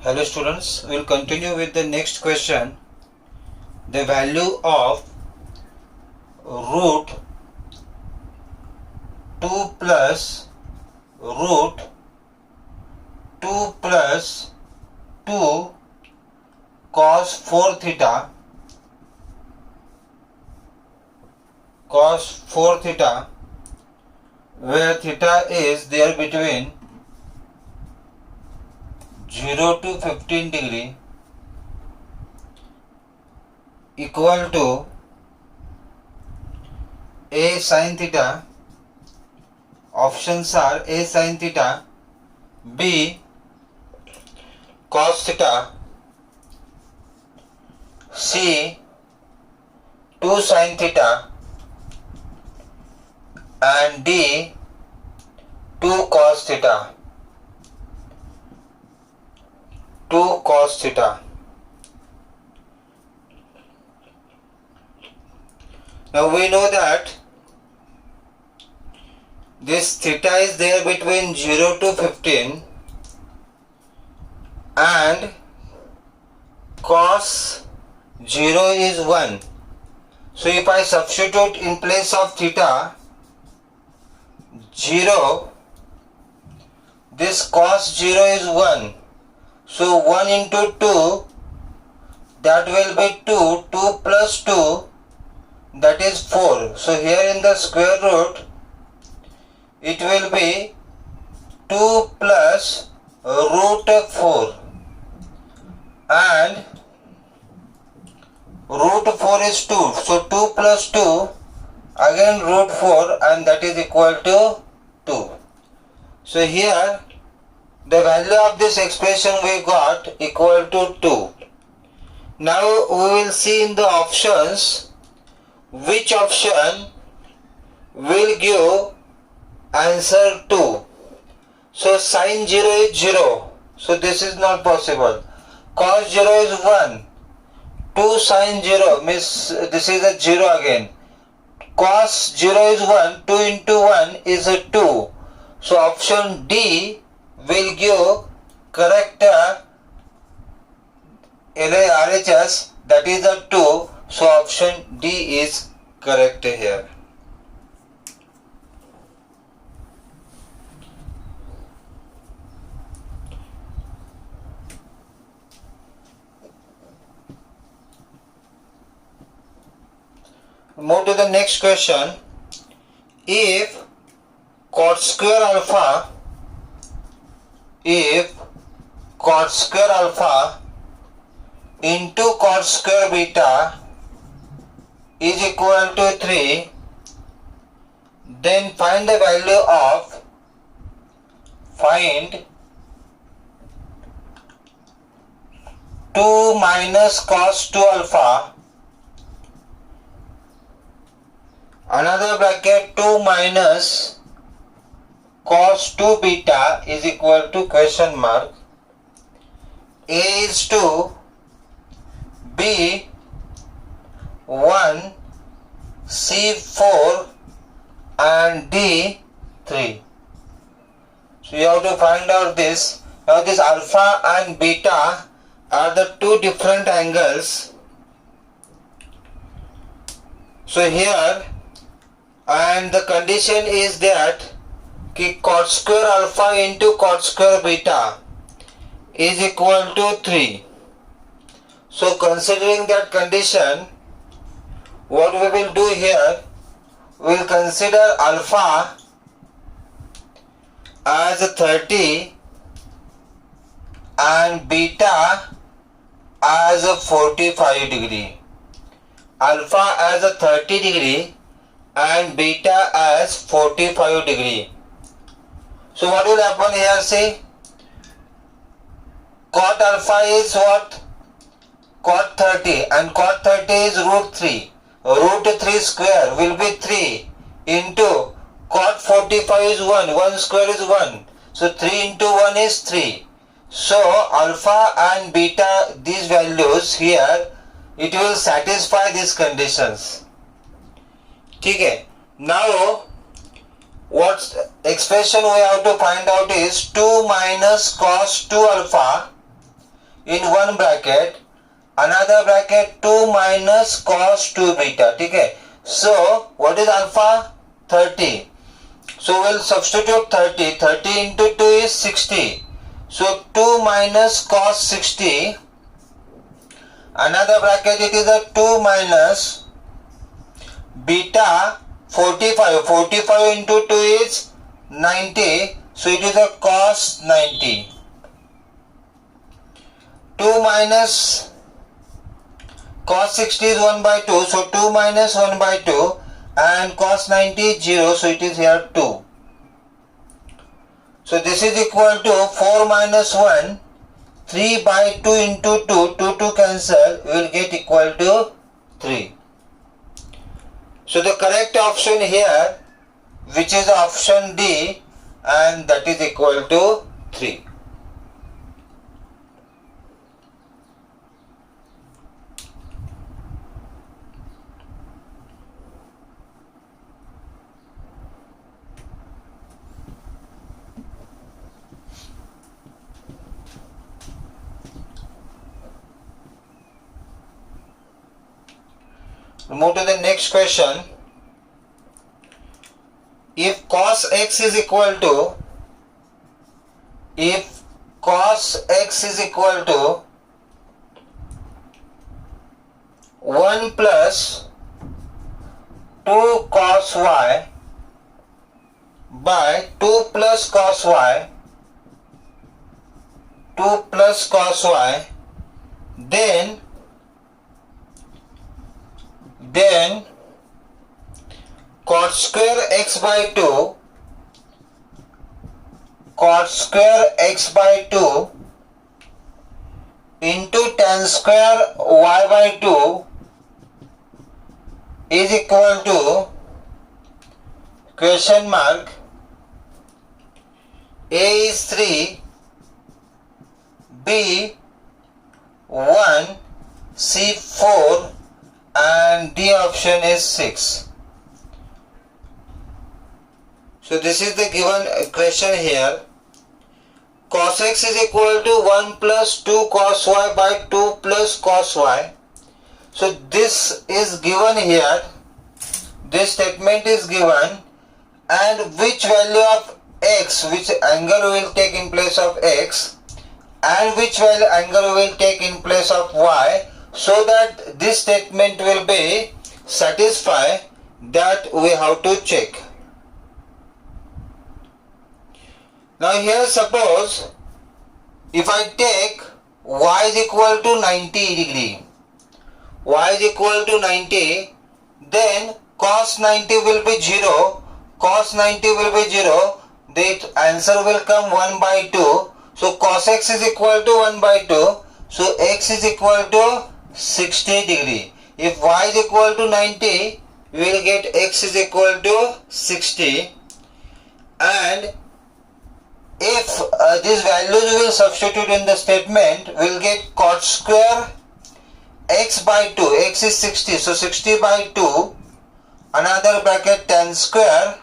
Hello students, we will continue with the next question. The value of root 2 plus root 2 plus 2 cos 4 theta where theta is there between 0 to 15 degree equal to A sin theta. Options are A sin theta, B cos theta, C 2 sin theta, and D 2 cos theta. 2 cos theta. Now we know that this theta is there between 0 to 15 and cos 0 is 1. So if I substitute in place of theta 0, this cos 0 is 1. So 1 into 2, that will be 2, 2 plus 2, that is 4. So here in the square root, it will be 2 plus root 4, and root 4 is 2. So 2 plus 2, again root 4, and that is equal to 2. So here the value of this expression we got equal to 2. Now we will see in the options which option will give answer 2. So sin 0 is 0. So this is not possible. Cos 0 is 1. 2 sin 0 means this is a 0 again. Cos 0 is 1. 2 into 1 is a 2. So option D will give correct RHS, that is a 2. So option D is correct here. Move to the next question. If cot square alpha into cot square beta is equal to 3, then find the value of 2 minus cos 2 alpha, another bracket 2 minus cos 2 beta is equal to question mark. A is 2, B 1, C 4, and D 3. So you have to find out this. Now this alpha and beta are the two different angles. So here, and the condition is that cot square alpha into cot square beta is equal to 3. So considering that condition, what we will do here, we will consider alpha as 30 and beta as 45 degree. Alpha as 30 degree and beta as 45 degree. So what will happen here, see, cot alpha is what? Cot 30, and cot 30 is root 3. Root 3 square will be 3 into cot 45 is 1. 1 square is 1. So 3 into 1 is 3. So alpha and beta, these values here, it will satisfy these conditions. Okay. Now what expression we have to find out is 2 minus cos 2 alpha in one bracket, another bracket 2 minus cos 2 beta. Okay. So what is alpha? 30. So we'll substitute 30. 30 into 2 is 60. So 2 minus cos 60. Another bracket it is a 2 minus beta 45. 45 into 2 is 90. So it is a cos 90. 2 minus cos 60 is 1 by 2. So 2 minus 1 by 2. And cos 90 is 0. So it is here 2. So this is equal to 4 minus 1. 3 by 2 into 2. 2 cancel. We will get equal to 3. So the correct option here, which is option D, and that is equal to 3. Move to the next question. If cos x is equal to 1 plus 2 cos y by 2 plus cos y, then cot square x by 2 into tan square y by 2 is equal to question mark. A is 3, B 1, C 4 and D option is 6. So this is the given question here. Cos x is equal to 1 plus 2 cos y by 2 plus cos y. So this is given here. This statement is given, and which value of x, which angle we will take in place of x, and which value angle we will take in place of y, so that this statement will be satisfied, that we have to check. Now here suppose if I take y is equal to 90 degree, then cos 90 will be 0, the answer will come 1 by 2. So cos x is equal to 1 by 2, so x is equal to 60 degree. If y is equal to 90, we will get x is equal to 60, and if these values we will substitute in the statement, we will get cot square x by 2, x is 60, so 60 by 2, another bracket tan square,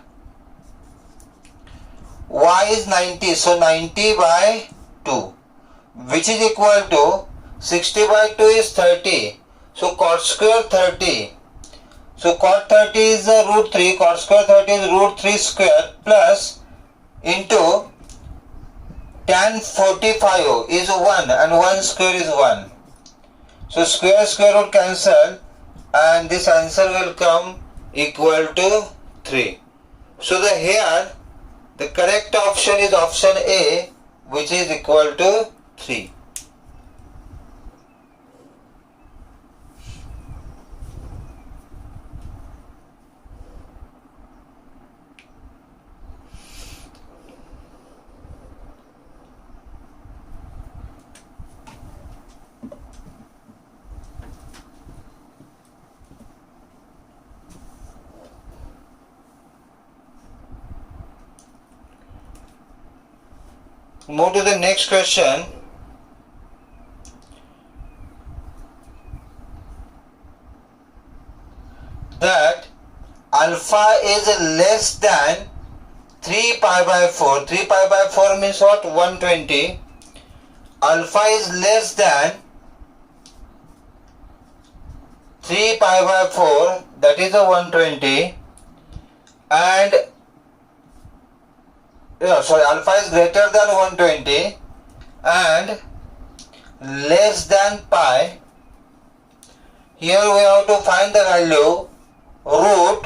y is 90, so 90 by 2, which is equal to 60 by 2 is 30, so cot square 30, so cot 30 is root 3, cot square 30 is root 3 square plus into tan 45 is 1 and 1 square is 1. So square would cancel and this answer will come equal to 3. So here the correct option is option A, which is equal to 3. Move to the next question. That alpha is less than 3 pi by 4. 3 pi by 4 means what? 120. alpha is less than 3 pi by 4, that is a 120, and alpha is greater than 120 and less than pi. Here we have to find the value root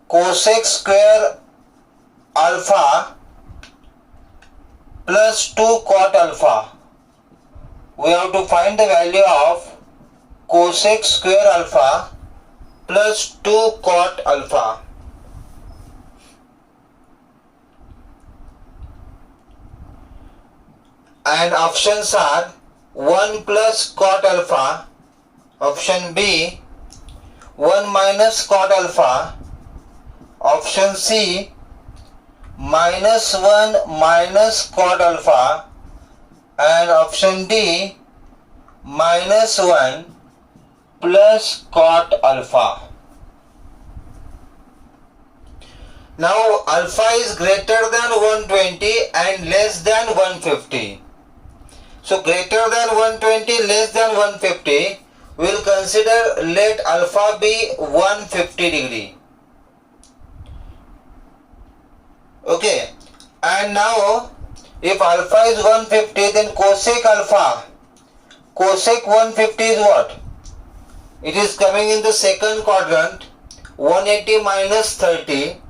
cosec square alpha plus 2 cot alpha. We have to find the value of cosec square alpha plus 2 cot alpha. And options are 1 plus cot alpha, option B 1 minus cot alpha, option C minus 1 minus cot alpha, and option D minus 1 plus cot alpha. Now alpha is greater than 120 and less than 150. So greater than 120, less than 150, we will consider let alpha be 150 degree. Okay, and now if alpha is 150, then cosec alpha, cosec 150 is what? It is coming in the second quadrant, 180 minus 30.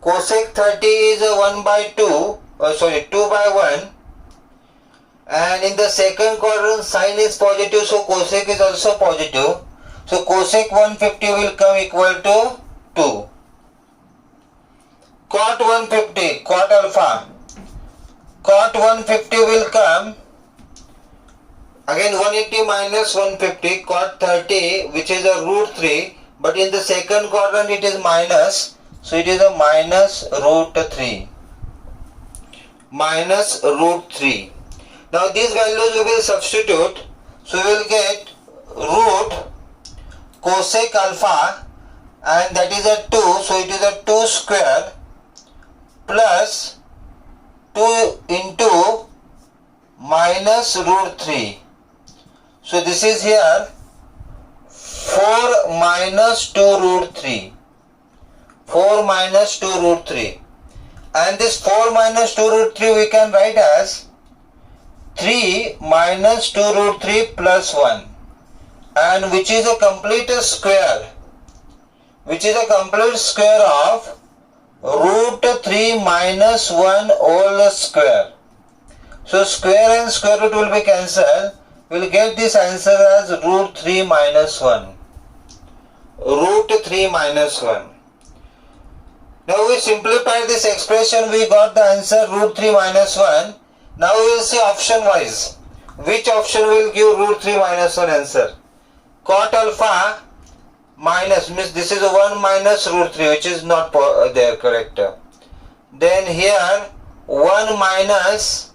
Cosec 30 is a 2 by 1. And in the second quadrant, sine is positive, so cosec is also positive. So cosec 150 will come equal to 2. Cot 150, cot alpha. Cot 150 will come, again 180 minus 150, cot 30, which is a root 3. But in the second quadrant it is minus, so it is a minus root 3. Minus root 3. Now these values we will substitute, so we will get root cosec alpha, and that is a 2, so it is a 2 square plus 2 into minus root 3. So this is here 4 minus 2 root 3. 4 minus 2 root 3. And this 4 minus 2 root 3 we can write as 3 minus 2 root 3 plus 1, and which is a complete square, which is a complete square of root 3 minus 1 whole square. So square and square root will be cancelled. We will get this answer as root 3 minus 1. Root 3 minus 1. Now we simplify this expression, we got the answer root 3 minus 1. Now we will see option wise. Which option will give root 3 minus 1 answer? Cot alpha minus, means this is a 1 minus root 3, which is not there, correct. Then here 1 minus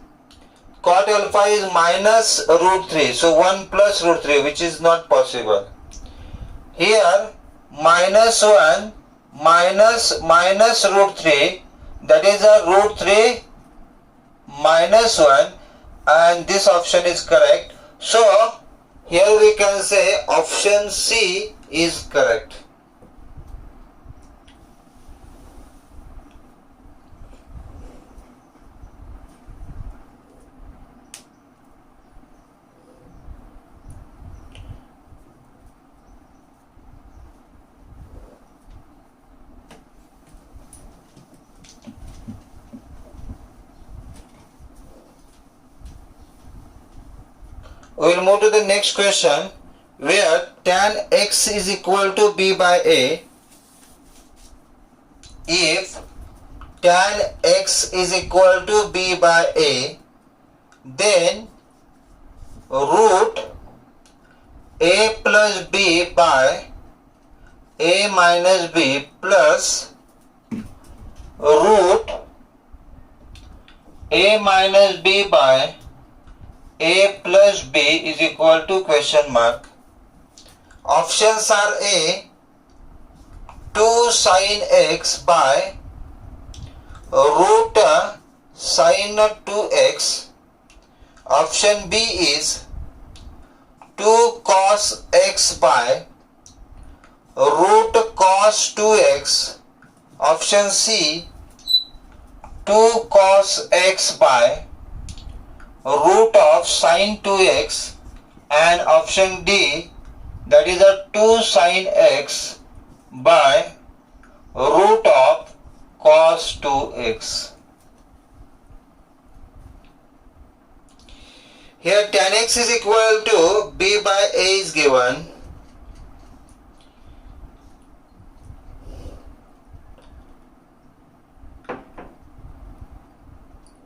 cot alpha is minus root 3, so 1 plus root 3, which is not possible. Here minus 1 minus root 3, that is a root 3 minus 1, and this option is correct. So here we can say option C is correct. We will move to the next question, where tan x is equal to b by a. If tan x is equal to b by a, then root a plus b by a minus b plus root a minus b by a plus b is equal to question mark. Options are A 2 sin x by root sin 2x, Option B is 2 cos x by root cos 2x. Option C, 2 cos x by root of sin 2x. And option D, that is a 2 sin x by root of cos 2x. Here tan x is equal to b by a is given.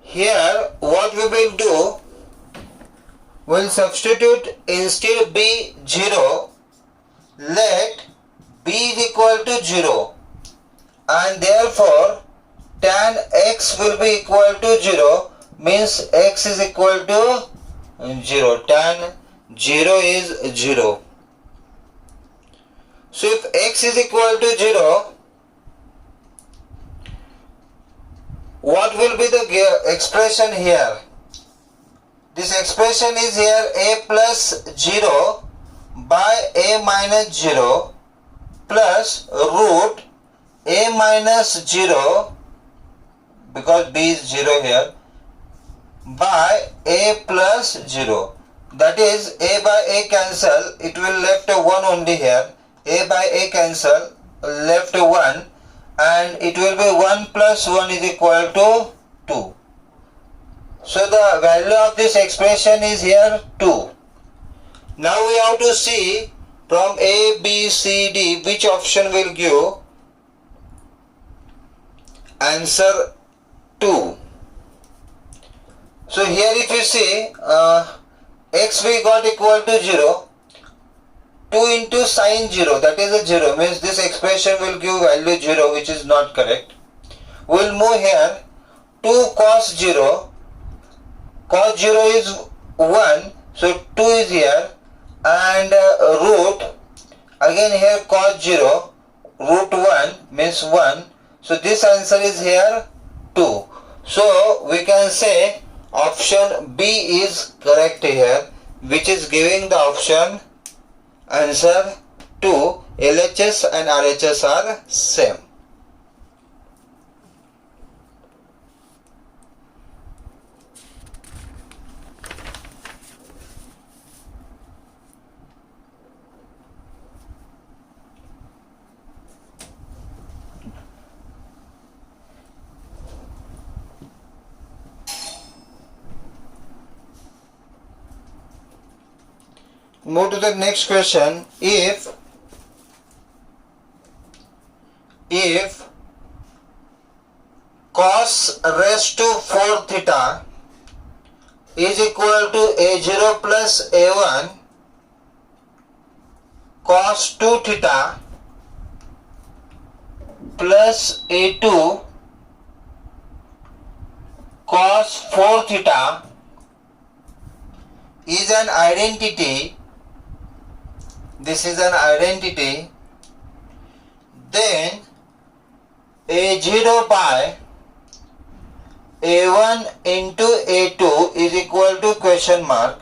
Here what we will do, we'll substitute instead b 0, let b is equal to 0, and therefore tan x will be equal to 0, means x is equal to 0. Tan 0 is 0. So if x is equal to 0, what will be the expression here? This expression is here a plus 0 by a minus 0 plus root a minus 0, because b is 0 here, by a plus 0. That is, a by a cancel, it will left 1 only here. A by a cancel, left 1, and it will be 1 plus 1 is equal to 2. So the value of this expression is here 2. Now we have to see from A, B, C, D which option will give answer 2. So here if you see x we got equal to 0, 2 into sin 0, that is a 0, means this expression will give value 0, which is not correct. We will move here, 2 cos 0, cos 0 is 1, so 2 is here, and root, again here cos 0, root 1 means 1, so this answer is here 2. So we can say option B is correct here, which is giving the option answer 2. LHS and RHS are same. Move to the next question. If cos raised to 4 theta is equal to a0 plus a1 cos 2 theta plus a2 cos 4 theta is an identity, this is an identity, then a0 by a1 into a2 is equal to question mark,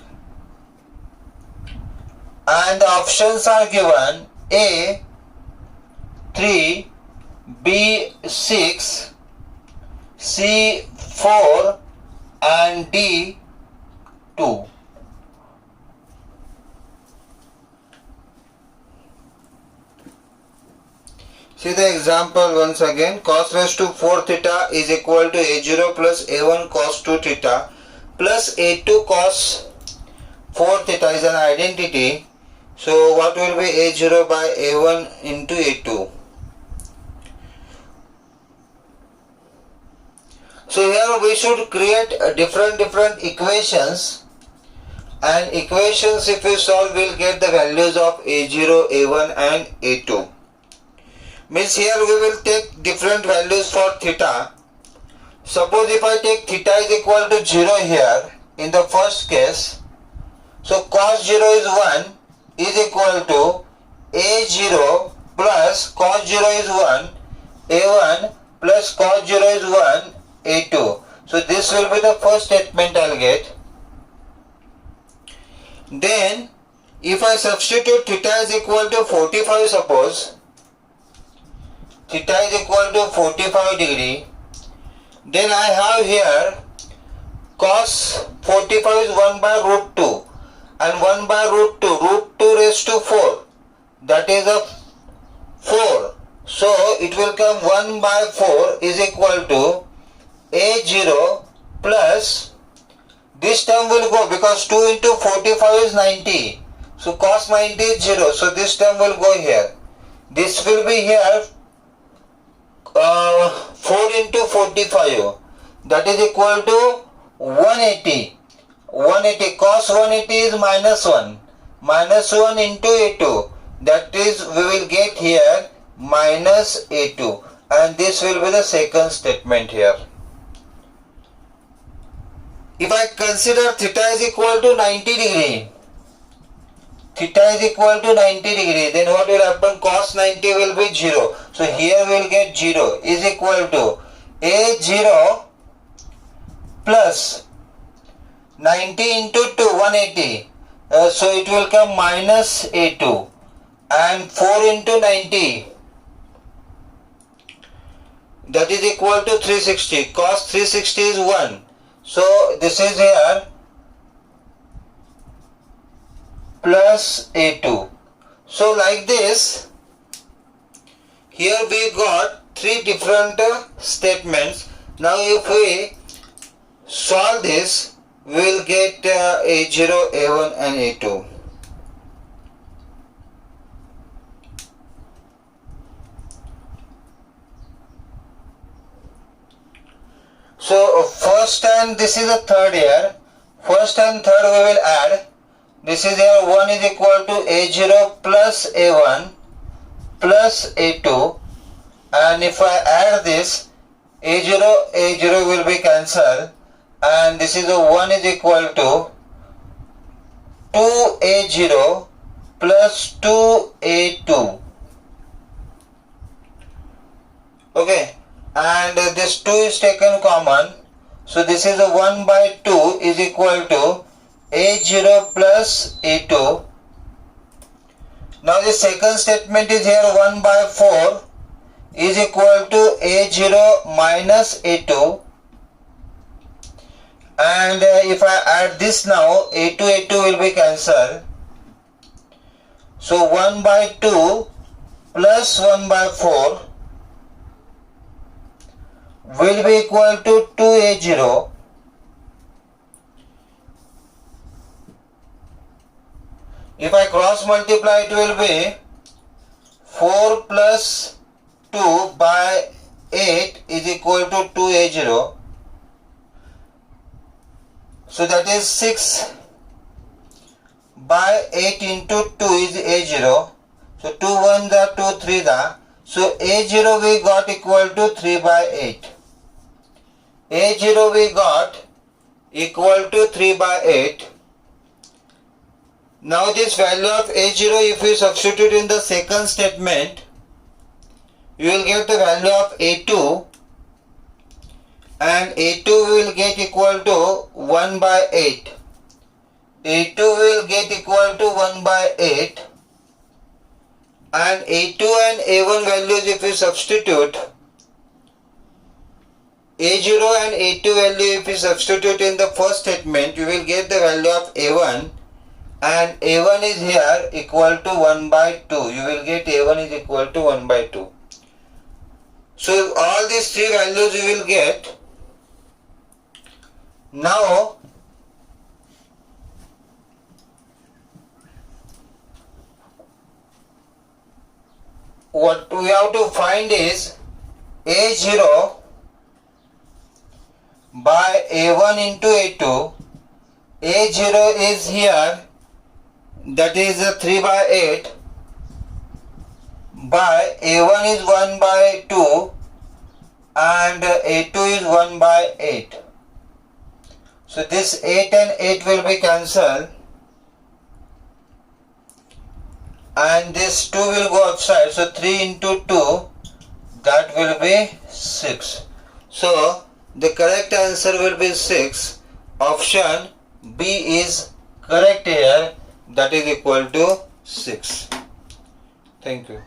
and the options are given A 3, B 6, C 4 and D 2. See the example once again. Cos raised to 4 theta is equal to a0 plus a1 cos 2 theta plus a2 cos 4 theta is an identity. So what will be a0 by a1 into a2? So here we should create different equations, and equations if we solve we will get the values of a0, a1 and a2. Means here we will take different values for theta. Suppose if I take theta is equal to 0 here in the first case, so cos 0 is 1 is equal to a0 plus cos 0 is 1, a1 plus cos 0 is 1, a2. So this will be the first statement I will get. Then if I substitute theta is equal to 45, suppose theta is equal to 45 degree, then I have here cos 45 is 1 by root 2 and 1 by root 2 raised to 4, that is a 4. So it will come 1 by 4 is equal to A0 plus, this term will go because 2 into 45 is 90. So cos 90 is 0. So this term will go here. This will be here 4 into 45. That is equal to 180. 180 cos 180 is minus 1. Minus 1 into A2. That is, we will get here minus A2. And this will be the second statement here. If I consider theta is equal to 90 degree, theta is equal to 90 degree, then what will happen? Cos 90 will be 0. So here we will get 0 is equal to A0 plus 90 into 2, 180. So it will come minus A2 and 4 into 90, that is equal to 360. Cos 360 is 1. So this is here plus A2. So like this, here we got 3 different statements. Now if we solve this, we will get A0, A1 and A2. So first and this is the third here. First and third we will add. This is here 1 is equal to A0 plus A1 plus A2. And if I add this, A0 will be cancelled. And this is a 1 is equal to 2A0 plus 2A2. Okay. And this 2 is taken common, so this is a 1 by 2 is equal to A0 plus A2. Now the second statement is here 1 by 4 is equal to A0 minus A2. And if I add this now, A2 will be cancelled. So 1 by 2 plus 1 by 4 will be equal to 2A0. If I cross multiply, it will be 4 plus 2 by 8 is equal to 2A0. So that is 6 by 8 into 2 is A0. So 2 1 are 2 3 are. So A0 we got equal to 3 by 8. A0 we got equal to 3 by 8. Now this value of A0, if we substitute in the second statement, you will get the value of A2, and A2 will get equal to 1 by 8. A2 will get equal to 1 by 8, and A2 and A1 values if we substitute, A0 and A2 value if we substitute in the first statement, you will get the value of A1, and A1 is here equal to 1 by 2. You will get A1 is equal to 1 by 2. So all these 3 values you will get. Now what we have to find is A0 by A1 into A2. A0 is here, that is 3 by 8, by A1 is 1 by 2 and A2 is 1 by 8. So this 8 and 8 will be cancelled and this 2 will go outside. So 3 into 2, that will be 6. So the correct answer will be 6. Option B is correct here, that is equal to 6. Thank you.